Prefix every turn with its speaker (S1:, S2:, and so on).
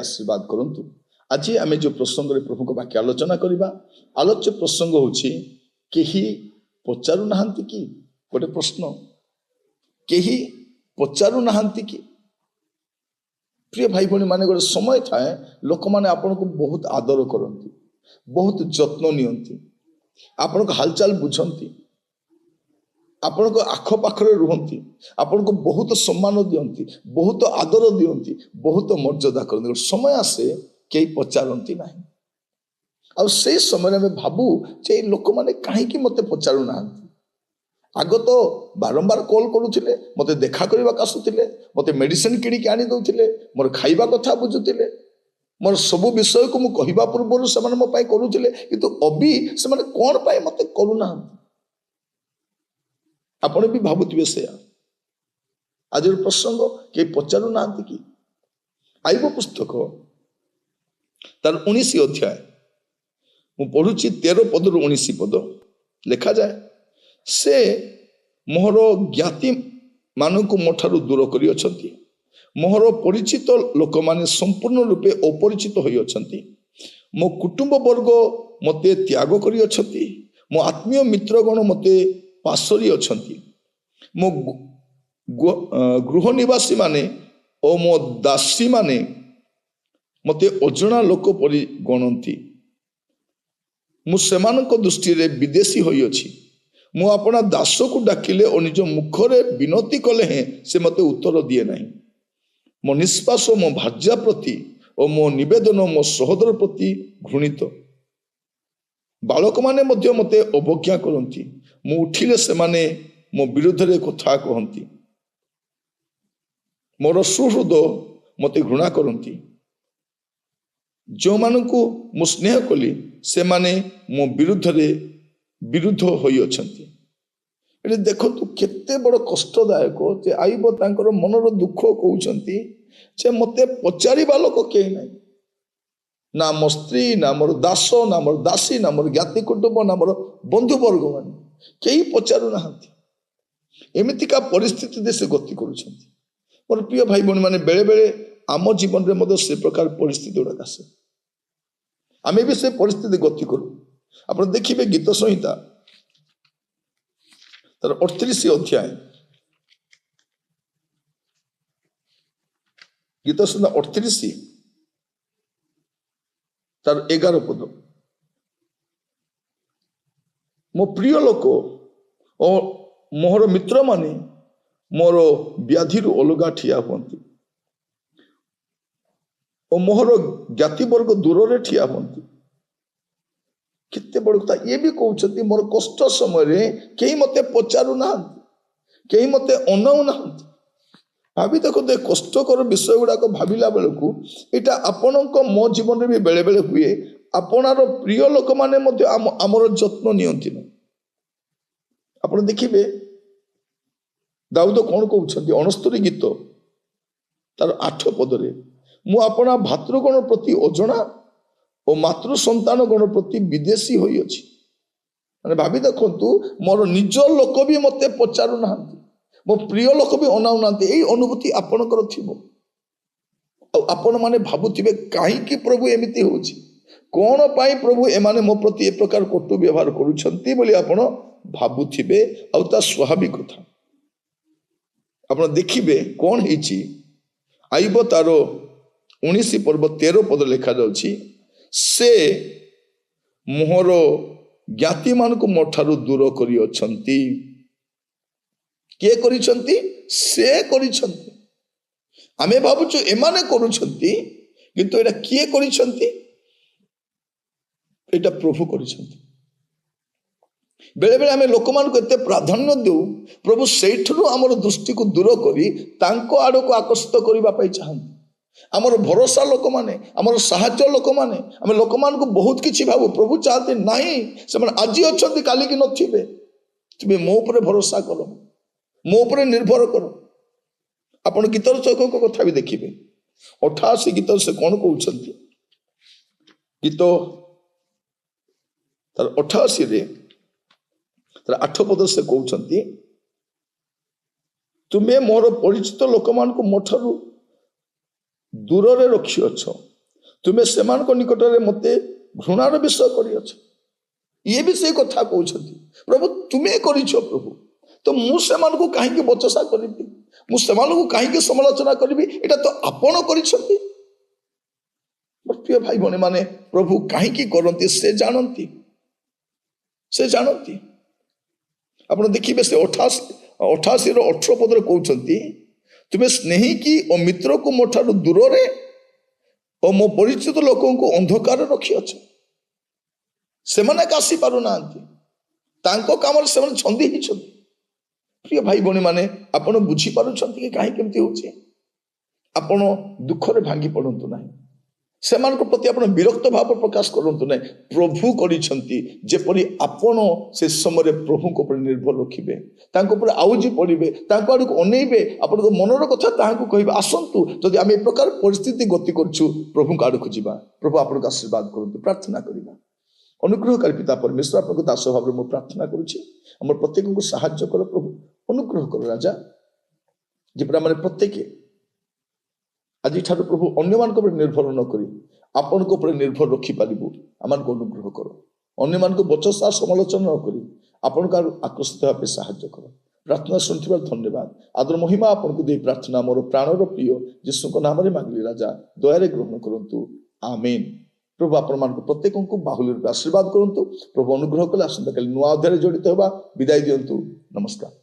S1: आशीर्वाद करंतु। आज आम जो प्रसंग प्रभु को वाक्य आलोचना करवा आलोच्य प्रसंग होची केही पचारू नाहंती कि गोटे प्रश्न केही पचारू नाहंती कि प्रिय भाई भौणी माने गोटे समय थाए लोक माने आपन को बहुत आदर करती बहुत जत्न नियंती आपण को हालचाल बुझंती आपण को आख पाखरे रुहंती आपण को बहुत सम्मान दियंती बहुत आदर दियंती बहुत मर्यादा करती समय आसे कई पचारती ना आ से समय में भाबू जे लोक माने कहीं मते पचारू नाहंती आग तो बारंबार कॉल करुले मते देखा करने आसुले मते मेडिसिन किणिक आनी दौले मोर खाइबा कथा बुझुले मोर सबु विषय को मुझे कहवा पूर्व से मो करुले किंतु अभी से कौन पाए मते करूना आपण भी भावुवे से आज प्रसंग कई पचारू ना कि आईब पुस्तक तार 19 अध्याय मु पढ़ुची 13 पद 19 पद लिखा जाए से मोहर ज्ञाति मानू मोठारू दूर करी अछंती मोहर परिचित लोक माने संपूर्ण रूपे अपरिचित होई अछंती मो कुटुंब वर्ग मते त्याग करी अछंती मो आत्मीय मित्रगण मते पासरी अछंती मो गृह निवासी माने ओ मो दासी माने मते अजଣା लोक परि गणंती मु सेमानक दृष्टि रे विदेशी होई अछि मु अपना दास को डाकिले और निज मुखरे विनती कले हैं से मते उत्तर दिए नहीं मो निष्पास मो भार्या प्रति और मो निवेदन मो सहोदर प्रति घृणित बालक माने मध्य मते अवज्ञा करती मु उठिले से माने मो विरुद्ध रे कथा कहती मोर सुहृद मते घृणा करती जो मानकु मु स्नेह कली से माने मो विरुद्ध होई अछंती एटे देखंतु केते बड़ कष्टदायक जे आईब तांकर मनर दुख कहउछंती जे मते पचारिबा लोक केही नै ना मो स्त्री ना मोर दास ना मोर दासी ना मोर ज्ञाति कुटुंब ना मोर बंधु वर्ग माने केही पचारू नाहंती एमितिका परिस्थिति दे से गति करूछंती मोर प्रिय भाई बहन माने बेले बेले आम जीवन रे मदे से प्रकार परिस्थिति गुड़ाक आसे आमे भी से परिस्थिति गति करू आपण देखिबे गीत संहिता तार 38 अध्याय गीत संहिता 38 तार 11 पद मो प्रिय लोक और मोहर मित्र माने मोर व्याधि अलगा ठिया हुंती और मोहर ज्ञाति वर्ग दूर रे ठिया हुंती केते बड़ कथा ये भी कहउछंती मोर कष्ट समय रे केही मते पचारू ना केही मते अनाउ ना भाभी देखो दे कष्टकर विषय गुड़ा को भाविला बेलू एटा आपणक मो जीवन रे भी बेले बेले हुए आपनार प्रिय लोक माने मते आमर जत्न नियंती न आपण देखिबे दाऊद कौन कहउछंती 69 गीत तार 8 पद रे मु अपना भातृगण प्रति अजଣା और मातृ संतान गण प्रति विदेशी होई अछि माने भाभी देखंतु मोर निज लोक भी मते पचारू नाहंती मो प्रिय लोक भी अनाउ नाहंती एई अनुभूति आपनकर थिबो आपण माने भाबुथिबे काहे कि प्रभु एमिति होछि कोन पाई प्रभु एमाने मो प्रति ए प्रकार कटु व्यवहार करूछंती बोली आपण भाबुथिबे आ ता स्वाभाविक कथा आपण देखिबे कोन हेछि आइब तारो 19 पर्व 13 पद लिखा जाउछि से मोहर ज्ञाति मान को मोठारू दूर करी अछंती किए करिसंती से करिसंती आमे भाबुछु एमाने करूछंती किंतु एटा किए करिसंती एटा प्रभु करिसंती बेले बेले आमे लोक मान को एते प्राधान्य देउ प्रभु सेठरू हमर दृष्टि को दूर करी तांको आडो को आकर्षित करिबा पई चाहंती आमर भरोसा लोक माने आमर साहाय्य लोक माने आमे लोक मान को बहुत किछि भाबु प्रभु चाहते नाही से मन आज अछंती काली की नथिबे तुमे मो ऊपर भरोसा करो मो ऊपर निर्भर करो आपण गीतर चौक को कथा भी देखिबे 88 गीत से कोन कहउछंती गीत तार 88 रे तार 8 पद से कहउछंती तुमे मोर परिचित लोक मान को मोठरू दूर रे रखी अछ ତୁମେ ସେମାନଙ୍କ ନିକଟରେ ମୋତେ ଘୃଣାର ବିଷୟ କରିଅଛ। ଇଏ ବି ସେଇ କଥା କହୁଛନ୍ତି, ପ୍ରଭୁ ତୁମେ କରିଛ ପ୍ରଭୁ, ତ ମୁଁ ସେମାନଙ୍କୁ କାହିଁକି ବଚସା କରିବି, ମୁଁ ସେମାନଙ୍କୁ କାହିଁକି ସମାଲୋଚନା କରିବି, ଏଇଟା ତ ଆପଣ କରିଛନ୍ତି। ପ୍ରିୟ ଭାଇ ଭଉଣୀ ମାନେ, ପ୍ରଭୁ କାହିଁକି କରନ୍ତି ସେ ଜାଣନ୍ତି, ସେ ଜାଣନ୍ତି। ଆପଣ ଦେଖିବେ ସେ 88 ପଦରେ କହୁଛନ୍ତି, ତୁମେ ସ୍ନେହିକି ଓ ମିତ୍ରକୁ ମୋ ଠାରୁ ଦୂରରେ ଓ ମୋ ପରିଚିତ ଲୋକଙ୍କୁ ଅନ୍ଧକାର ରଖିଅଛ। ସେମାନେ ଆସି ପାରୁନାହାନ୍ତି, ତାଙ୍କ କାମରେ ସେମାନେ ଛନ୍ଦି ହେଇଛନ୍ତି। ପ୍ରିୟ ଭାଇ ଭଉଣୀ ମାନେ, ଆପଣ ବୁଝିପାରୁଛନ୍ତି କି କାହିଁକି ଏମିତି ହଉଛି? ଆପଣ ଦୁଃଖରେ ଭାଙ୍ଗି ପଡ଼ନ୍ତୁ ନାହିଁ, ସେମାନଙ୍କ ପ୍ରତି ଆପଣ ବିରକ୍ତ ଭାବ ପ୍ରକାଶ କରନ୍ତୁ ନାହିଁ। ପ୍ରଭୁ କରିଛନ୍ତି, ଯେପରି ଆପଣ ସେ ସମୟରେ ପ୍ରଭୁଙ୍କ ଉପରେ ନିର୍ଭର ରଖିବେ, ତାଙ୍କ ଉପରେ ଆଉଜି ପଡ଼ିବେ, ତାଙ୍କ ଆଡ଼କୁ ଅନେଇବେ, ଆପଣଙ୍କ ମନର କଥା ତାହାଙ୍କୁ କହିବେ, ଆସନ୍ତୁ ଯଦି ଆମେ ଏ ପ୍ରକାର ପରିସ୍ଥିତି ଗତି କରୁଛୁ, ପ୍ରଭୁଙ୍କ ଆଡ଼କୁ ଯିବା। ପ୍ରଭୁ ଆପଣଙ୍କୁ ଆଶୀର୍ବାଦ କରନ୍ତୁ। ପ୍ରାର୍ଥନା କରିବା। ଅନୁଗ୍ରହକାରୀ ପିତା ପରମେଶ୍ୱର, ଆପଣଙ୍କ ଦାସ ଭାବରେ ମୁଁ ପ୍ରାର୍ଥନା କରୁଛି, ଆମର ପ୍ରତ୍ୟେକଙ୍କୁ ସାହାଯ୍ୟ କର ପ୍ରଭୁ, ଅନୁଗ୍ରହ କର ରାଜା, ଯେପରି ଆମେ ପ୍ରତ୍ୟେକ ଆଜିଠାରୁ ପ୍ରଭୁ ଅନ୍ୟମାନଙ୍କ ଉପରେ ନିର୍ଭର ନ କରି ଆପଣଙ୍କ ଉପରେ ନିର୍ଭର ରଖିପାରିବୁ। ଆମମାନଙ୍କୁ ଅନୁଗ୍ରହ କର, ଅନ୍ୟମାନଙ୍କୁ ବଚସା ସମାଲୋଚନା ନ କରି ଆପଣଙ୍କ ଆକର୍ଷିତ ହେବା ପାଇଁ ସାହାଯ୍ୟ କର। ପ୍ରାର୍ଥନା ଶୁଣିଥିବାର ଧନ୍ୟବାଦ। ଆଦର ମହିମା ଆପଣଙ୍କୁ ଦେଇ ପ୍ରାର୍ଥନା ମୋର ପ୍ରାଣର ପ୍ରିୟ ଯୀଶୁଙ୍କ ନାମରେ ମାଗିଲି ରାଜା, ଦୟାରେ ଗ୍ରହଣ କରନ୍ତୁ। ଆମେନ୍। ପ୍ରଭୁ ଆପଣମାନଙ୍କୁ ପ୍ରତ୍ୟେକଙ୍କୁ ବାହୁଲ୍ୟ ରୂପେ ଆଶୀର୍ବାଦ କରନ୍ତୁ। ପ୍ରଭୁ ଅନୁଗ୍ରହ କଲେ ଆସନ୍ତାକାଲି ନୂଆ ଅଧ୍ୟାୟରେ ଜଡ଼ିତ ହେବା। ବିଦାୟ ଦିଅନ୍ତୁ। ନମସ୍କାର।